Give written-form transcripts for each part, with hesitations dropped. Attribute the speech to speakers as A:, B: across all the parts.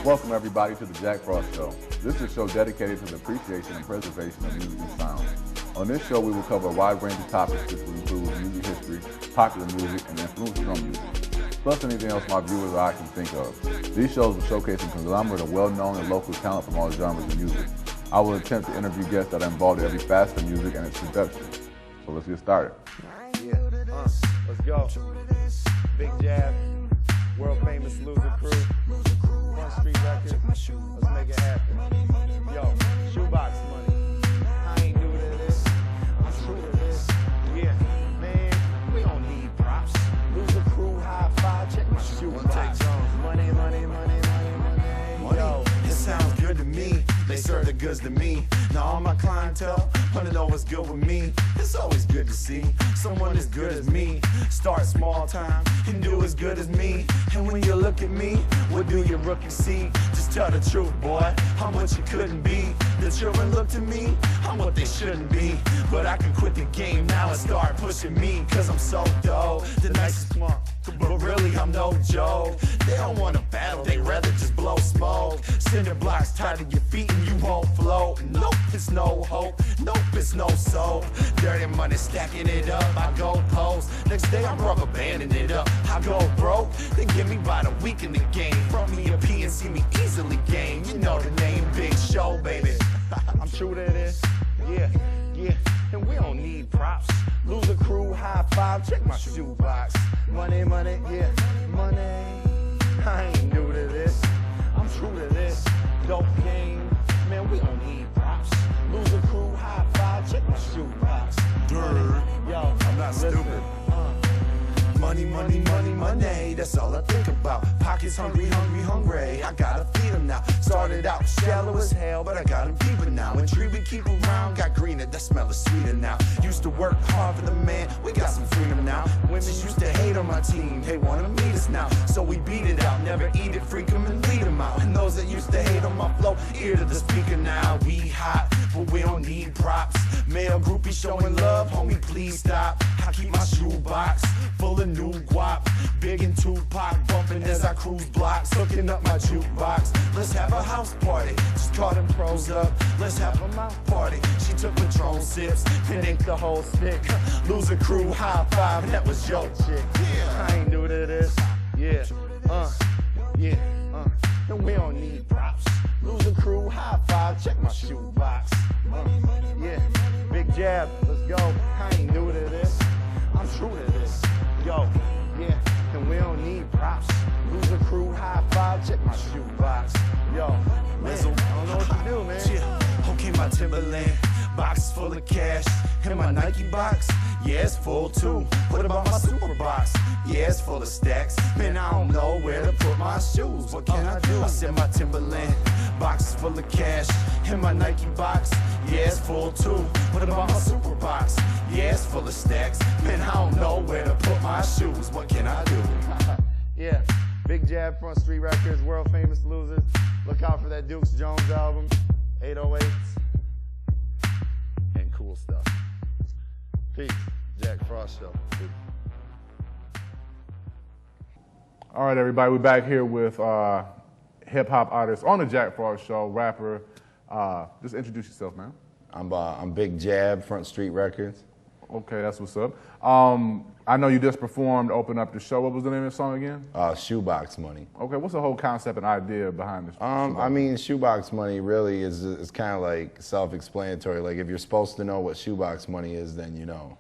A: Welcome everybody to the Jack Frost Show. This is a show dedicated to the appreciation and preservation of music and sound. On this show we will cover a wide range of topics which will include music history, popular music, and influences on music, plus anything else my viewers or I can think of. These shows will showcase a conglomerate of well-known and local talent from all genres of music. I will attempt to interview guests that are involved in every facet of music and its production. So let's get started.
B: Yeah, let's go. Big Jab, world famous Loser Crew, Front Street Records. Let's make it happen. Yo, shoebox money. I ain't new to this. I'm true to this. Yeah, man, we don't need props. Loser Crew, high five. Check my shoebox. Money, money, money, money, money. Yo,
C: it sounds good to me. They serve the goods to me. Now all my clientele wanna know what's good with me. It's always good to see someone as good as me. Start small time and do as good as me. And when you look at me, what do your rookie see? Just tell the truth, boy. I'm what you couldn't be. The children look to me, I'm what they shouldn't be. But I can quit the game now and start pushing me. Cause I'm so dope, the nicest one. But really I'm no joke. They don't wanna battle, they rather just blow smoke. Cinder blocks tied to your feet and you won't float. Nope, it's no hope. Nope, it's no soap. Dirty money stacking it up, I go post. Next day I'm rubber banding it up, I go broke. They give me by the week in the game. Front me a P and see me easily gain. You know the name, Big Show, baby.
B: I'm true to this. Yeah, yeah, and we don't need props. Loser Crew, high five, check my shoebox. Money, money, yeah, money. I ain't new to this. I'm true to this. Dope game, man, we don't need props. Loser Crew, high five, check my shoebox.
C: Money.
B: Yo,
C: I'm not stupid. Money, money, money, money, that's all I think about. Pockets hungry, hungry, hungry, I gotta feed them now. Started out shallow as hell, but I got them deeper now. And tree we keep around, got greener, that smell is sweeter now. Used to work hard for the man, we got some freedom now. Women used to hate on my team, they wanna meet us now. So we beat it out, never eat it, freak them and lead them out. And those that used to hate on my flow, ear to the speaker now. We hot, but we don't need props. Male groupie showing love, homie, please stop. I keep my shoebox full of new guap. Big and Tupac bumping as I cruise blocks. Hooking up my jukebox. Let's have a house party. Just call them pros up. Let's have a mouth party. She took Patron sips and ate the whole stick. Loser Crew, high five, that was your chick.
B: Yeah, I ain't new to this. Yeah, yeah, and we don't need props. Loser Crew, high five, check my shoebox. Yeah, Big Jab, let's go. I ain't new to this. I'm true to this. Yo, yeah, and we don't need props. Loser Crew, high five, check my shoebox. Yo, man, I don't know what to do, man.
C: Yeah, okay, my Timberland box is full of cash. And my Nike box, yeah, it's full too. What about my super box? Yeah, it's full of stacks. Man, I don't know where to put my shoes. What can I do? I said my Timberland box is full of cash. And my Nike box, yeah, it's full too. What about my super box? Yeah, it's full of stacks. Man, I don't know where to put my shoes. What can I do?
B: Yeah, Big Jab, Front Street Records, world famous Losers. Look out for that Dukes Jones album, 808s, and cool stuff. Peace, Jack Frost Show. Peace.
A: All right, everybody, we're back here with hip-hop artist on the Jack Frost Show, rapper. Just introduce yourself, man.
D: I'm Big Jab, Front Street Records.
A: Okay, that's what's up. I know you just performed, opened up the show. What was the name of the song again?
D: Shoebox Money.
A: Okay, what's the whole concept and idea behind this?
D: I mean, Shoebox Money really is kind of like self-explanatory. Like if you're supposed to know what Shoebox Money is, then you know.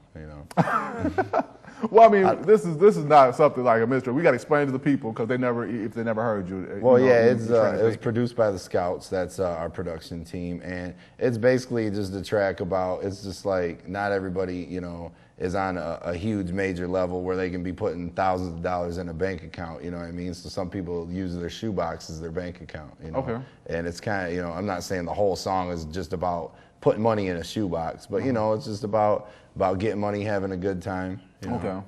A: Well, I mean, this is not something like a mystery. We got to explain to the people because if they never heard you.
D: Well, yeah, it was produced by the Scouts. That's our production team, and it's basically just a track about. It's just like not everybody, is on a huge major level where they can be putting thousands of dollars in a bank account. You know what I mean? So some people use their shoebox as their bank account. Okay. And it's kind of, I'm not saying the whole song is just about putting money in a shoebox, but it's just about getting money, having a good time.
A: Okay.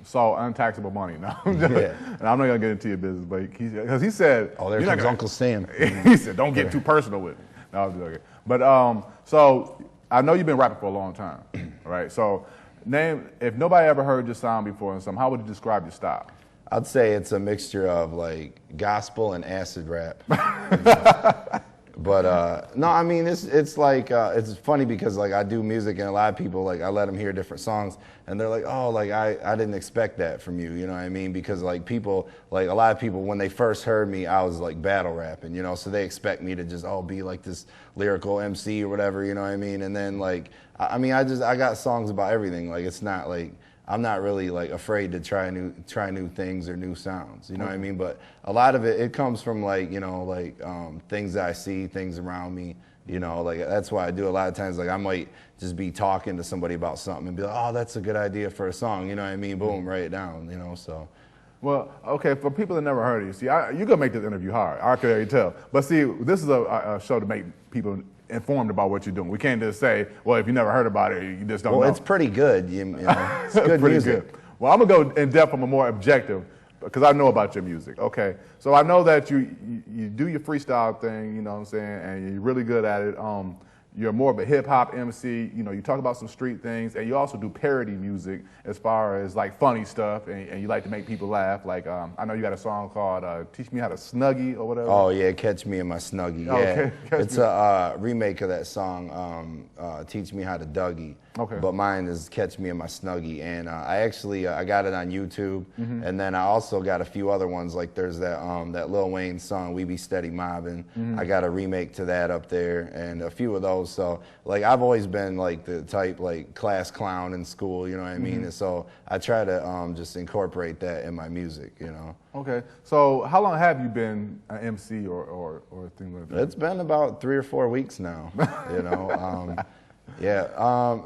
A: So untaxable money. No,
D: yeah.
A: And I'm not gonna get into your business, but because he said,
D: "Oh, there comes Uncle Sam."
A: He said, "Don't get too personal with it." No, I'm joking. But so I know you've been rapping for a long time, right? So if nobody ever heard your sound before and something, how would you describe your style?
D: I'd say it's a mixture of like gospel and acid rap. But no, I mean it's like it's funny because like I do music and a lot of people like I let them hear different songs and they're like, oh, like I didn't expect that from you, you know what I mean? Because like people, like a lot of people when they first heard me, I was like battle rapping, you know, so they expect me to just be like this lyrical MC or whatever, you know what I mean? And then like I mean I got songs about everything. Like it's not like I'm not really like afraid to try new things or new sounds, you know what I mean? But a lot of it comes from like, you know, like things that I see, things around me, you know, like that's why I do a lot of times. Like I might just be talking to somebody about something and be like, oh, that's a good idea for a song, you know what I mean? Boom, write it down, you know, so.
A: Well, okay, for people that never heard of you, see, you're going to make this interview hard, I can already tell. But see, this is a show to make people informed about what you're doing. We can't just say, well, if you never heard about it, you just don't know.
D: Well, it's pretty good, you know, it's good
A: pretty
D: music.
A: Good. Well, I'm going to go in depth from a more objective, because I know about your music. Okay, so I know that you do your freestyle thing, you know what I'm saying, and you're really good at it. You're more of a hip-hop MC, you know, you talk about some street things, and you also do parody music as far as like funny stuff, and you like to make people laugh. Like, I know you got a song called Teach Me How to Snuggie or whatever.
D: Oh yeah, Catch Me in My Snuggie, yeah.
A: Okay.
D: It's a remake of that song, Teach Me How to Dougie.
A: Okay.
D: But mine is Catch Me in My Snuggie, and I actually I got it on YouTube, and then I also got a few other ones. Like there's that Lil Wayne song, We Be Steady Mobbin'. I got a remake to that up there, and a few of those. So like I've always been like the type like class clown in school, you know what I mean? And so I try to just incorporate that in my music, you know.
A: Okay, so how long have you been an MC or a thing like that?
D: It's been about 3 or 4 weeks now, you know. Yeah,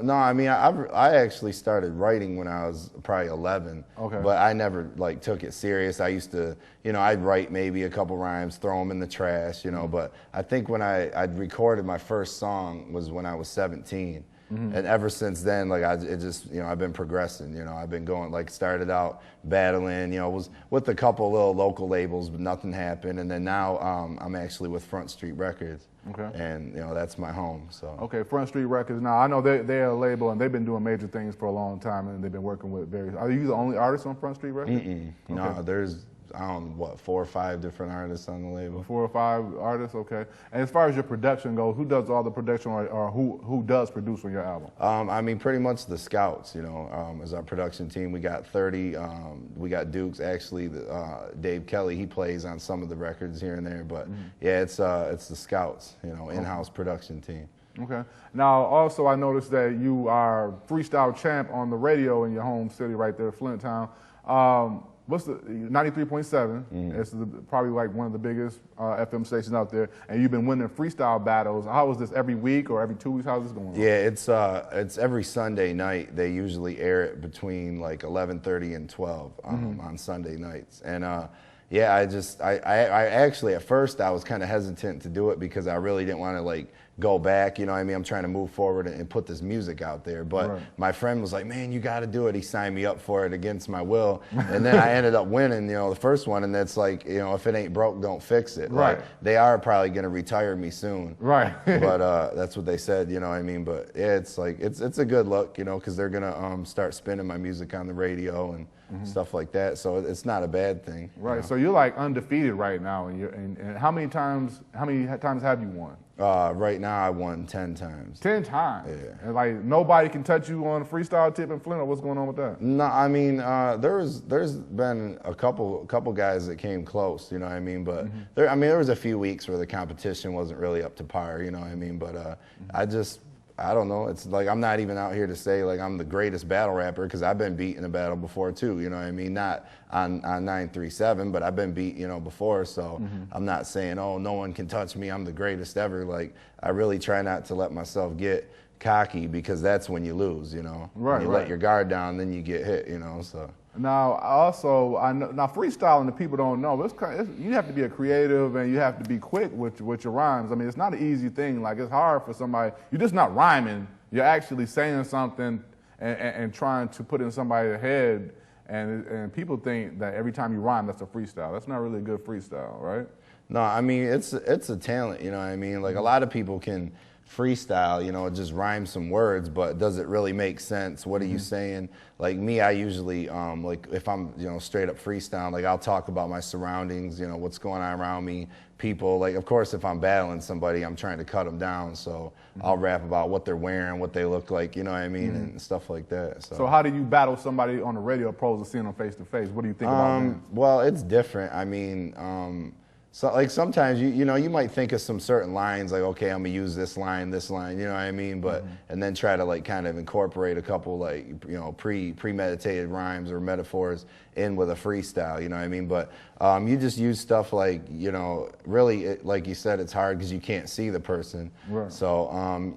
D: no, I mean, I actually started writing when I was probably 11,
A: okay.
D: But I never like took it serious. I used to, you know, I'd write maybe a couple rhymes, throw them in the trash, you know, but I think when I'd recorded my first song was when I was 17. And ever since then, like it just, you know, I've been progressing, you know, I've been going, like started out battling, you know, was with a couple little local labels, but nothing happened. And then now I'm actually with Front Street Records.
A: Okay.
D: And, you know, that's my home, so.
A: Okay, Front Street Records. Now, I know they're a label, and they've been doing major things for a long time, and they've been working with various. Are you the only artist on Front Street Records?
D: Okay. No, there's, I don't know, what, 4 or 5 different artists on the label. 4
A: or 5 artists, okay. And as far as your production goes, who does all the production, or who does produce on your album?
D: I mean, pretty much the Scouts, you know, as our production team. We got 30, we got Dukes, actually, Dave Kelly, he plays on some of the records here and there, but yeah, it's the Scouts, you know, in-house production team.
A: Okay. Now, also, I noticed that you are Freestyle Champ on the radio in your home city right there, Flint town. What's the 93.7? It's probably like one of the biggest FM stations out there, and you've been winning freestyle battles. How is this, every week or every 2 weeks? How's this going on?
D: Yeah, it's every Sunday night. They usually air it between like 11:30 and 12 on Sunday nights, and yeah, I actually at first I was kind of hesitant to do it because I really didn't want to like go back, you know what I mean? I'm trying to move forward and put this music out there. But my friend was like, man, you got to do it. He signed me up for it against my will. And then I ended up winning, you know, the first one. And that's like, you know, if it ain't broke, don't fix it.
A: Right.
D: Like, they are probably going to retire me soon.
A: Right.
D: But that's what they said, you know what I mean? But yeah, it's like, it's a good look, you know, because they're going to start spinning my music on the radio and stuff like that. So it's not a bad thing.
A: Right.
D: You know?
A: So you're like undefeated right now. And how many times have you won?
D: Right now I won 10 times.
A: 10 times?
D: Yeah.
A: And like nobody can touch you on a freestyle tip in Flint, or what's going on with that?
D: No, I mean, there's been a couple guys that came close, you know what I mean? But there was a few weeks where the competition wasn't really up to par, you know what I mean? But I don't know. It's like I'm not even out here to say like I'm the greatest battle rapper, because I've been beat in a battle before too. You know what I mean? Not on 937, but I've been beat, you know, before. So I'm not saying, oh, no one can touch me, I'm the greatest ever. Like I really try not to let myself get cocky, because that's when you lose. You know,
A: right?
D: When you let your guard down, then you get hit. You know, so.
A: Now, also, now freestyling, the people don't know, you have to be a creative and you have to be quick with your rhymes. I mean, it's not an easy thing. Like, it's hard for somebody, you're just not rhyming, you're actually saying something and trying to put in somebody's head, and people think that every time you rhyme, that's a freestyle. That's not really a good freestyle, right?
D: No, I mean, it's a talent, you know what I mean? Like, a lot of people can freestyle, you know, just rhyme some words, but does it really make sense? What are you saying? Like me, I usually, like if I'm, you know, straight up freestyle, like I'll talk about my surroundings, you know, what's going on around me, people. Like, of course, if I'm battling somebody, I'm trying to cut them down, so I'll rap about what they're wearing, what they look like, you know what I mean, and stuff like that.
A: So how do you battle somebody on the radio opposed to seeing them face to face? What do you think about that?
D: Well, it's different. I mean, so like sometimes you know, you might think of some certain lines like, okay, I'm gonna use this line, you know what I mean? But and then try to like kind of incorporate a couple like, you know, premeditated rhymes or metaphors in with a freestyle, you know what I mean? But you just use stuff like, you know, really like you said, it's hard because you can't see the person.
A: Right.
D: So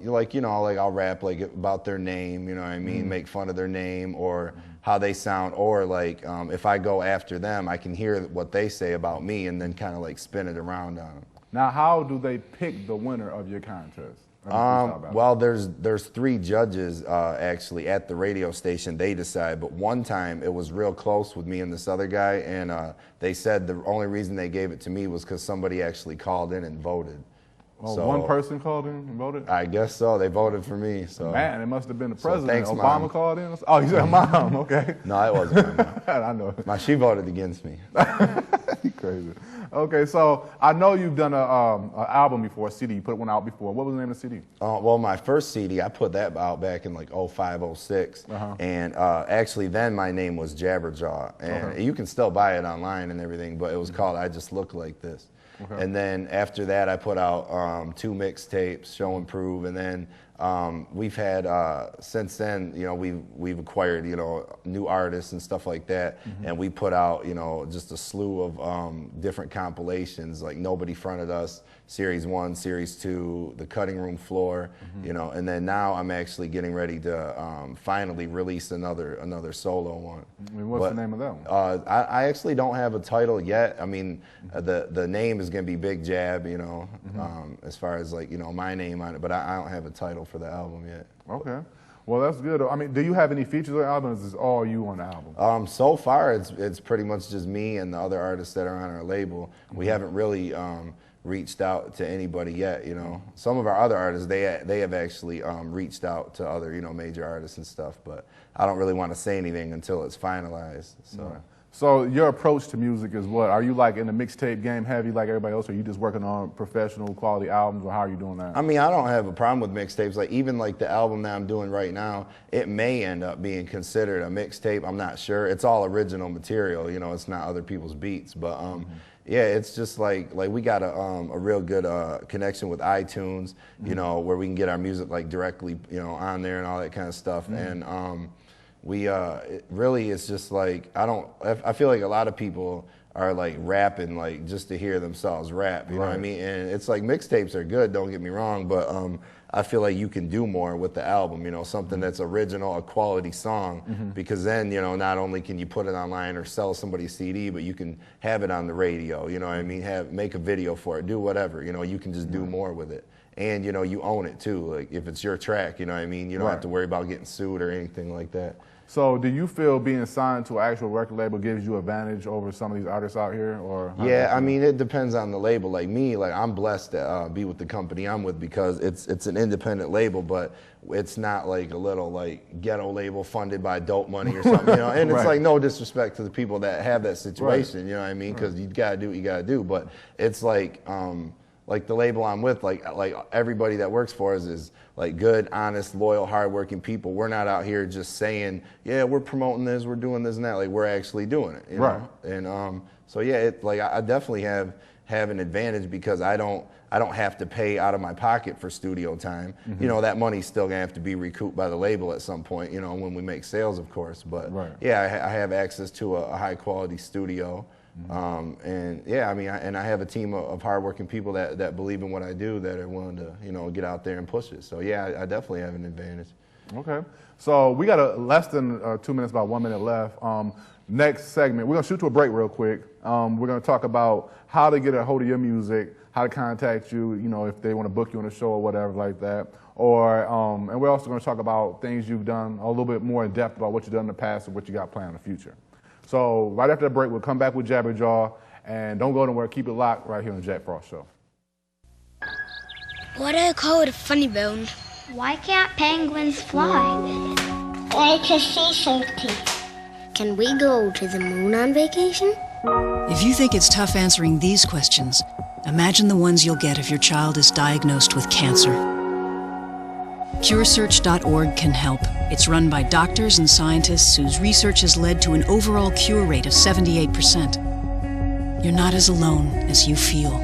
D: like, you know, like I'll rap like about their name, you know what I mean? Make fun of their name or how they sound, or like if I go after them, I can hear what they say about me and then kind of like spin it around on them.
A: Now, how do they pick the winner of your contest?
D: Well, there's 3 judges actually at the radio station. They decide, but one time it was real close with me and this other guy, and they said the only reason they gave it to me was because somebody actually called in and voted.
A: Oh,
D: so,
A: one person called in and voted?
D: I guess so. They voted for me. So
A: man, it must have been the president.
D: Thanks,
A: Obama
D: Mom.
A: called in? Oh, you said Mom, okay.
D: No, it wasn't my mom.
A: I know.
D: She voted against me.
A: You crazy. Okay, so I know you've done an album before, a CD. You put one out before. What was the name of the CD?
D: Well, my first CD, I put that out back in like 05, 06. And actually then my name was Jabberjaw. And you can still buy it online and everything, but it was called I Just Look Like This. And then after that, I put out 2 mixtapes, Show and Prove, and then we've had since then, you know, we've acquired, you know, new artists and stuff like that, and we put out, you know, just a slew of different compilations like Nobody Fronted Us, Series 1, Series 2, The Cutting Room Floor, you know, and then now I'm actually getting ready to finally release another solo one.
A: I mean, what's the name of that one?
D: I actually don't have a title yet. I mean, the name is gonna be Big Jab, you know, as far as like, you know, my name on it, but I don't have a title for the album yet.
A: Okay. Well, that's good. I mean, do you have any features on the album, or is this all you on the album?
D: So far, it's pretty much just me and the other artists that are on our label. We haven't really reached out to anybody yet, you know. Some of our other artists, they have actually reached out to other, you know, major artists and stuff, but I don't really want to say anything until it's finalized. So.
A: Right. So your approach to music is what? Are you like in the mixtape game heavy like everybody else, or are you just working on professional quality albums, or how are you doing that?
D: I mean, I don't have a problem with mixtapes. Like even like the album that I'm doing right now, it may end up being considered a mixtape. I'm not sure. It's all original material, you know, it's not other people's beats, but yeah, it's just like we got a real good connection with iTunes, you know, where we can get our music like directly, you know, on there and all that kind of stuff. And it really is just like, I feel like a lot of people are like rapping like just to hear themselves rap, you know what I mean? And it's like mixtapes are good, don't get me wrong, but I feel like you can do more with the album, you know, something that's original, a quality song, because then, you know, not only can you put it online or sell somebody's CD, but you can have it on the radio, you know what I mean? Make a video for it, do whatever, you know, you can just do more with it. And, you know, you own it too, like if it's your track, you know what I mean? You don't have to worry about getting sued or anything like that.
A: So do you feel being signed to an actual record label gives you advantage over some of these artists out here? Or
D: yeah, I mean, it depends on the label. Like me, like I'm blessed to be with the company I'm with because it's an independent label, but it's not like a little like ghetto label funded by dope money or something, you know? And it's like no disrespect to the people that have that situation, you know what I mean? Because you gotta do what you gotta do, but it's like the label I'm with, like everybody that works for us is like good, honest, loyal, hardworking people. We're not out here just saying, yeah, we're promoting this, we're doing this and that. Like we're actually doing it, you know? And so yeah, I definitely have an advantage because I don't have to pay out of my pocket for studio time. You know, that money's still gonna have to be recouped by the label at some point, you know, when we make sales, of course. But yeah, I have access to a high quality studio. And yeah, I mean, I have a team of hardworking people that believe in what I do, that are willing to, you know, get out there and push it. So yeah, I definitely have an advantage.
A: Okay. So we got less than 2 minutes, about 1 minute left. Next segment, we're gonna shoot to a break real quick. We're gonna talk about how to get a hold of your music, how to contact you, you know, if they want to book you on a show or whatever like that. Or, and we're also gonna talk about things you've done, a little bit more in depth about what you've done in the past and what you got planned in the future. So right after the break, we'll come back with Jabberjaw, and don't go nowhere. Keep it locked right here on the Jack Frost Show.
E: Why do I call it a funny bone?
F: Why can't penguins fly? Like a sea safety.
E: Can we go to the moon on vacation?
G: If you think it's tough answering these questions, imagine the ones you'll get if your child is diagnosed with cancer. CureSearch.org can help. It's run by doctors and scientists whose research has led to an overall cure rate of 78%. You're not as alone as you feel.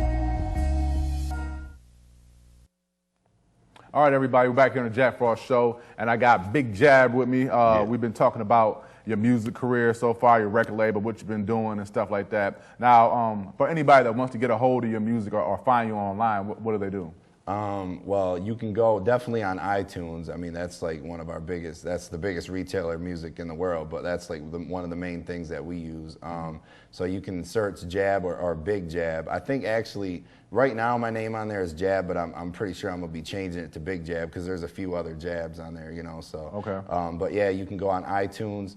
A: All right, everybody, we're back here on the Jack Frost Show, and I got Big Jab with me. We've been talking about your music career so far, your record label, what you've been doing and stuff like that. Now, for anybody that wants to get a hold of your music or find you online, what do they do?
D: Well, you can go definitely on iTunes. I mean, that's like one of our biggest, that's the biggest retailer of music in the world, but that's like one of the main things that we use. So you can search Jab or Big Jab. I think actually right now my name on there is Jab, but I'm pretty sure I'm gonna be changing it to Big Jab because there's a few other Jabs on there, you know, so.
A: Okay.
D: But yeah, you can go on iTunes.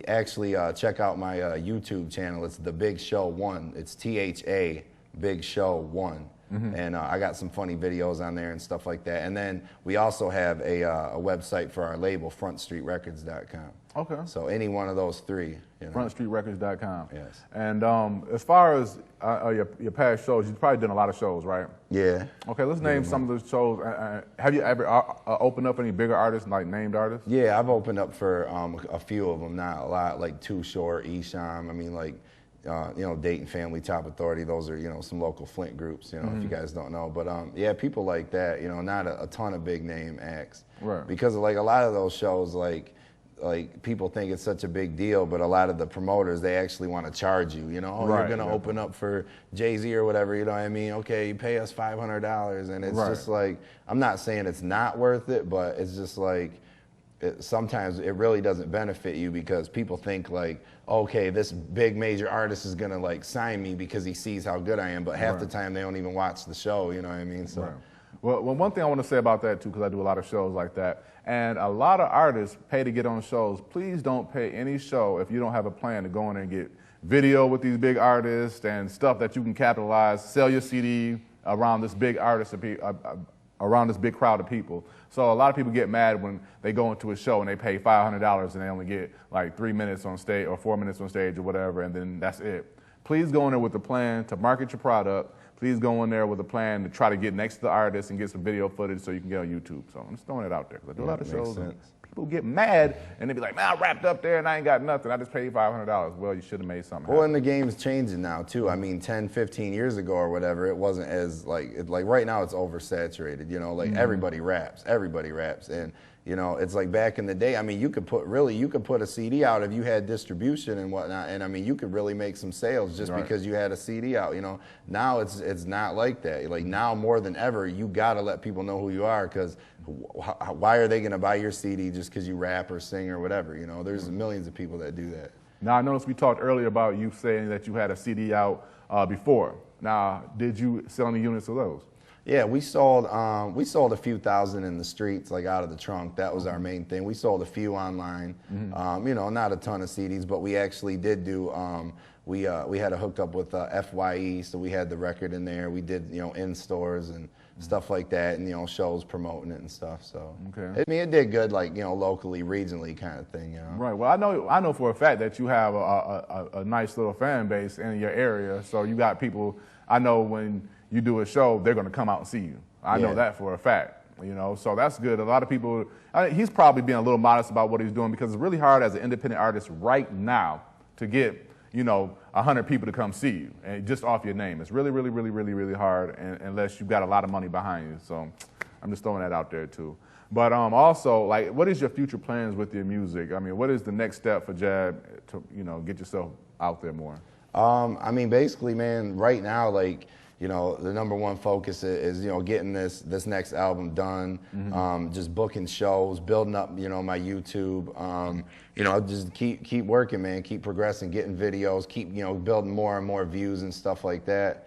D: Actually, check out my YouTube channel. It's The Big Show 1. It's THA Big Show 1. And I got some funny videos on there and stuff like that. And then we also have a website for our label, frontstreetrecords.com.
A: Okay.
D: So any one of those three. You know.
A: Frontstreetrecords.com.
D: Yes.
A: And as far as your past shows, you've probably done a lot of shows, right?
D: Yeah.
A: Okay, let's name some of those shows. Have you ever opened up any bigger artists, like named artists?
D: Yeah, I've opened up for a few of them, not a lot, like Too Short, Esham. I mean, like, you know, Dayton Family, Top Authority. Those are, you know, some local Flint groups, you know, if you guys don't know. But yeah, people like that, you know, not a ton of big name acts.
A: Right.
D: Because like a lot of those shows, like people think it's such a big deal, but a lot of the promoters, they actually want to charge you, you know, oh,
A: right,
D: you're going to open up for Jay-Z or whatever, you know what I mean? Okay, you pay us $500. And it's just like, I'm not saying it's not worth it, but it's just like, sometimes it really doesn't benefit you because people think like, okay, this big major artist is gonna like sign me because he sees how good I am, but half the time they don't even watch the show, you know what I mean? So.
A: Right. Well, one thing I want to say about that too, because I do a lot of shows like that, and a lot of artists pay to get on shows. Please don't pay any show if you don't have a plan to go in there and get video with these big artists and stuff that you can capitalize, sell your CD around this big artist, around this big crowd of people. So a lot of people get mad when they go into a show and they pay $500 and they only get like 3 minutes on stage or 4 minutes on stage or whatever, and then that's it. Please go in there with a plan to market your product. Please go in there with a plan to try to get next to the artist and get some video footage so you can get on YouTube. So I'm just throwing it out there because I do a lot of shows. People get mad and they be like, man, I wrapped up there and I ain't got nothing. I just paid $500. Well, you should have made something happen.
D: Well, and the game's changing now too. I mean, 10, 15 years ago or whatever, it wasn't as like right now it's oversaturated. You know, like everybody raps, and you know, it's like back in the day. I mean, you could put a CD out if you had distribution and whatnot, and I mean, you could really make some sales just because you had a CD out. You know, now it's not like that. Like now more than ever, you gotta let people know who you are because why are they going to buy your CD just because you rap or sing or whatever? You know, there's millions of people that do that.
A: Now, I noticed we talked earlier about you saying that you had a CD out before. Now, did you sell any units of those?
D: Yeah, we sold a few thousand in the streets, like out of the trunk. That was our main thing. We sold a few online. You know, not a ton of CDs, but we actually did do. We had a hookup with FYE, so we had the record in there. We did, you know, in stores and stuff like that, and you know, shows promoting it and stuff. So I mean, it did good, like, you know, locally, regionally kind of thing. You know.
A: Right. Well, I know for a fact that you have a nice little fan base in your area. So you got people. I know when you do a show, they're going to come out and see you. I know that for a fact. You know, so that's good. A lot of people. He's probably being a little modest about what he's doing because it's really hard as an independent artist right now to get, you know, 100 people to come see you and just off your name. It's really, really, really, really, really hard unless you've got a lot of money behind you. So I'm just throwing that out there too. But also, like, what is your future plans with your music? I mean, what is the next step for Jab to, you know, get yourself out there more?
D: I mean, basically, man, right now, like, you know, the #1 focus is, you know, getting this next album done, just booking shows, building up, you know, my YouTube, you know, just keep working, man, keep progressing, getting videos, keep, you know, building more and more views and stuff like that.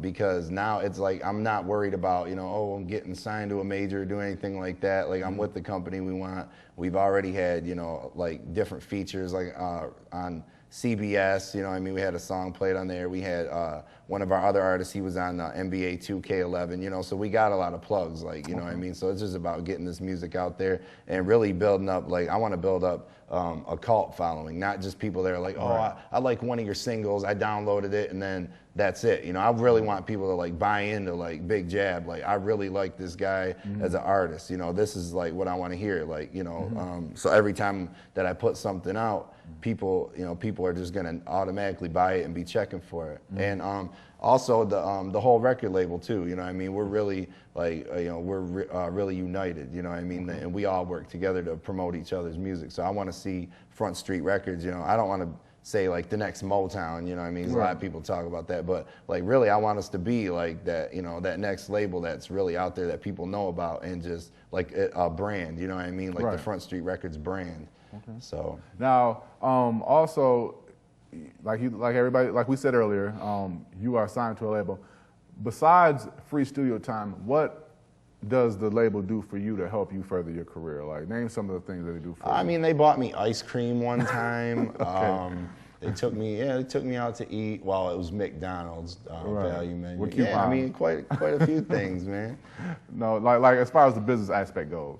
D: Because now it's like, I'm not worried about, you know, oh, I'm getting signed to a major or doing anything like that. Like, I'm with the company we've already had, you know, like different features, like on CBS, you know what I mean? We had a song played on there. We had one of our other artists, he was on NBA 2K11, you know, so we got a lot of plugs, like, you know what I mean? So it's just about getting this music out there and really building up, like, I want to build up a cult following, not just people that are like, oh, I like one of your singles, I downloaded it, and then that's it. You know, I really want people to like buy into like Big Jab. Like, I really like this guy as an artist. You know, this is like what I want to hear. Like, you know, so every time that I put something out, people, you know, people are just gonna automatically buy it and be checking for it. And also the whole record label too. You know what I mean? We're really like, you know, we're really united. You know what I mean? And we all work together to promote each other's music. So I want to see Front Street Records. You know, I don't want to say like the next Motown, you know what I mean? 'Cause a lot of people talk about that, but like really I want us to be like that, you know, that next label that's really out there that people know about and just like a brand, you know what I mean? Like the Front Street Records brand. So
A: now, also, like everybody, like we said earlier, you are signed to a label. Besides free studio time, what does the label do for you to help you further your career? Like, name some of the things that they do for you.
D: I mean, they bought me ice cream one time. They took me out to eat while it was McDonald's value menu. Yeah, I mean, quite a few things, man.
A: No, like as far as the business aspect goes.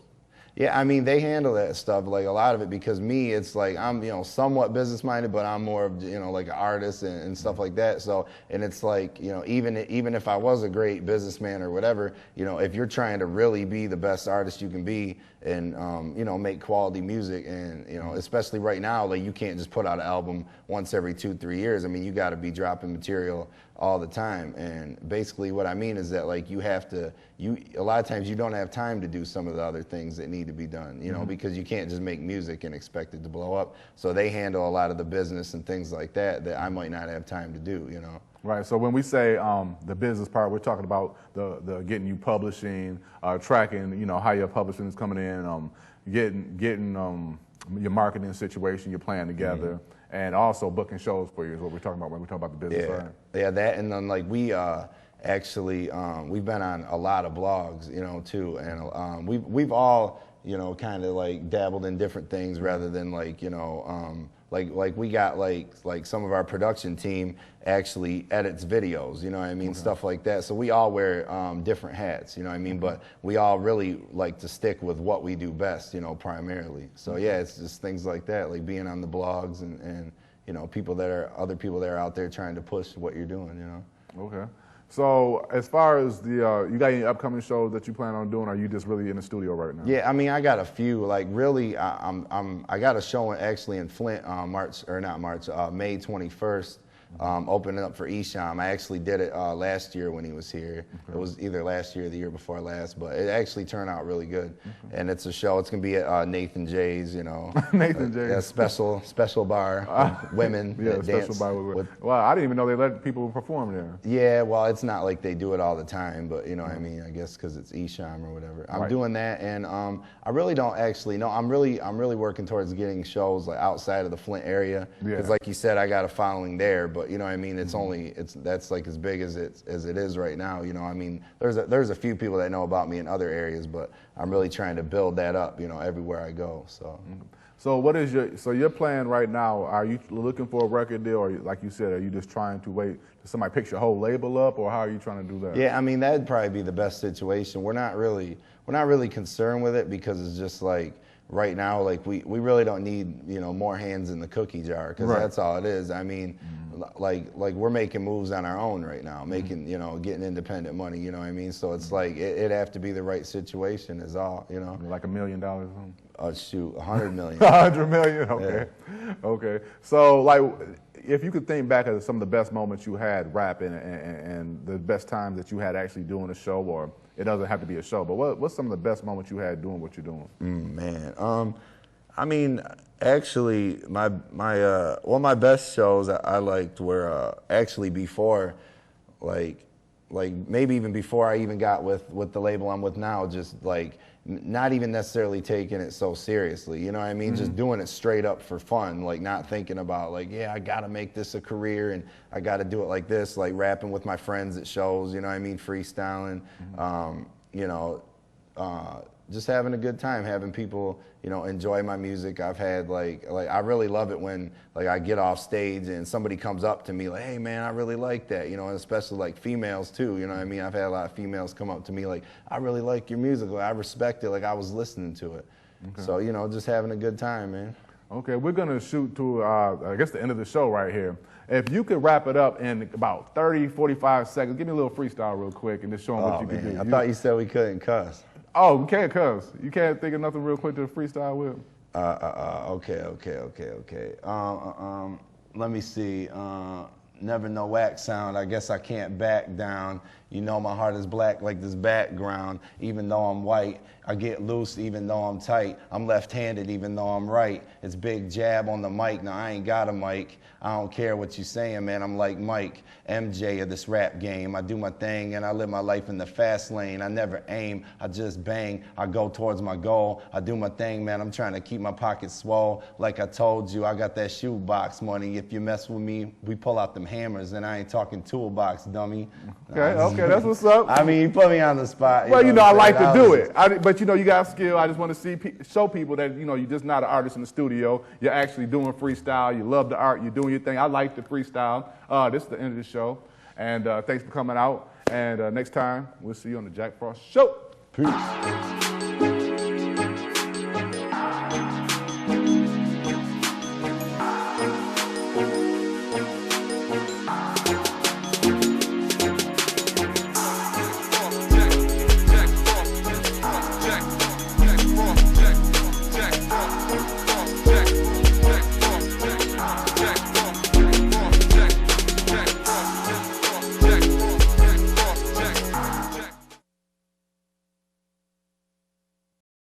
D: Yeah, I mean, they handle that stuff, like a lot of it, because me, it's like, I'm, you know, somewhat business-minded, but I'm more of, you know, like an artist and stuff like that. So, and it's like, you know, even if I was a great businessman or whatever, you know, if you're trying to really be the best artist you can be and, you know, make quality music and, you know, especially right now, like you can't just put out an album once every 2-3 years. I mean, you got to be dropping material all the time. And basically what I mean is that like you have to, a lot of times you don't have time to do some of the other things that need to be done, you know, because you can't just make music and expect it to blow up. So they handle a lot of the business and things like that I might not have time to do, you know.
A: Right. So when we say the business part, we're talking about the getting you publishing, tracking, you know, how your publishing is coming in, getting your marketing situation, your plan together, and also booking shows for you is what we're talking about when we talk about the business side.
D: Yeah, that, and then like we actually we've been on a lot of blogs, you know, too, and we've all, you know, kind of like dabbled in different things rather than like, you know, like we got like some of our production team actually edits videos, you know what I mean, stuff like that. So we all wear different hats, you know what I mean, but we all really like to stick with what we do best, you know, primarily. So yeah, it's just things like that, like being on the blogs and you know, other people that are out there trying to push what you're doing, you know.
A: Okay. So as far as the, you got any upcoming shows that you plan on doing, or are you just really in the studio right now?
D: Yeah, I mean, I got a few. Like really, I got a show actually in Flint May 21st. Opening up for Esham. I actually did it last year when he was here. It was either last year or the year before last, but it actually turned out really good. And it's a show. It's gonna be at Nathan J's, you know.
A: Nathan J's.
D: A special bar with women.
A: Yeah, special bar with women. Wow, I didn't even know they let people perform there.
D: Yeah, well, it's not like they do it all the time, but you know what I mean. I guess because it's Esham or whatever. I'm doing that, and I really don't actually know. I'm really working towards getting shows like outside of the Flint area, because like you said, I got a following there, but you know what I mean, that's like as big as it is right now, you know. I mean, there's a few people that know about me in other areas, but I'm really trying to build that up, you know, everywhere I go.
A: So what is your plan right now? Are you looking for a record deal, or like you said, are you just trying to wait till somebody picks your whole label up, or how are you trying to do that?
D: Yeah, I mean, that'd probably be the best situation. We're not really concerned with it, because it's just like right now, like we really don't need, you know, more hands in the cookie jar, because that's all it is. I mean, like we're making moves on our own right now, making, you know, getting independent money, you know what I mean? So it's like it'd have to be the right situation is all, you know.
A: Like $1 million or something?
D: Oh shoot, 100 million.
A: 100 million, okay.
D: Yeah.
A: Okay. So like, if you could think back of some of the best moments you had rapping and the best times that you had actually doing a show, or it doesn't have to be a show, but what's some of the best moments you had doing what you're doing?
D: Man, I mean, actually, my best shows I liked were actually before, like maybe even before I even got with the label I'm with now, just like not even necessarily taking it so seriously, you know what I mean? Just doing it straight up for fun, like not thinking about like, yeah, I gotta make this a career and I gotta do it like this, like rapping with my friends at shows, you know what I mean? Freestyling, you know, just having a good time, having people, you know, enjoy my music. I've had like I really love it when like I get off stage and somebody comes up to me like, hey man, I really like that, you know, and especially like females too, you know what I mean? I've had a lot of females come up to me like, I really like your music, like, I respect it, like I was listening to it. Okay. So, you know, just having a good time, man.
A: Okay, we're gonna shoot to, I guess the end of the show right here. If you could wrap it up in about 30, 45 seconds, give me a little freestyle real quick and just show them what you can do.
D: I thought you said we couldn't cuss.
A: Oh, we can't cuss. You can't think of nothing real quick to freestyle with?
D: Okay. Let me see. Never no whack sound. I guess I can't back down. You know my heart is black like this background. Even though I'm white, I get loose even though I'm tight. I'm left-handed even though I'm right. It's big jab on the mic. Now I ain't got a mic. I don't care what you saying, man. I'm like Mike, MJ of this rap game. I do my thing and I live my life in the fast lane. I never aim, I just bang. I go towards my goal. I do my thing, man. I'm trying to keep my pockets swole. Like I told you, I got that shoebox money. If you mess with me, we pull out them hammers, and I ain't talking toolbox, dummy.
A: Okay, that's what's up.
D: I mean, you put me on the spot.
A: Well, you know, I like to do it. But, you know, you got skill. I just want to show people that, you know, you're just not an artist in the studio. You're actually doing freestyle. You love the art. You're doing your thing. I like the freestyle. This is the end of the show. And thanks for coming out. And next time, we'll see you on the Jack Frost Show.
D: Peace.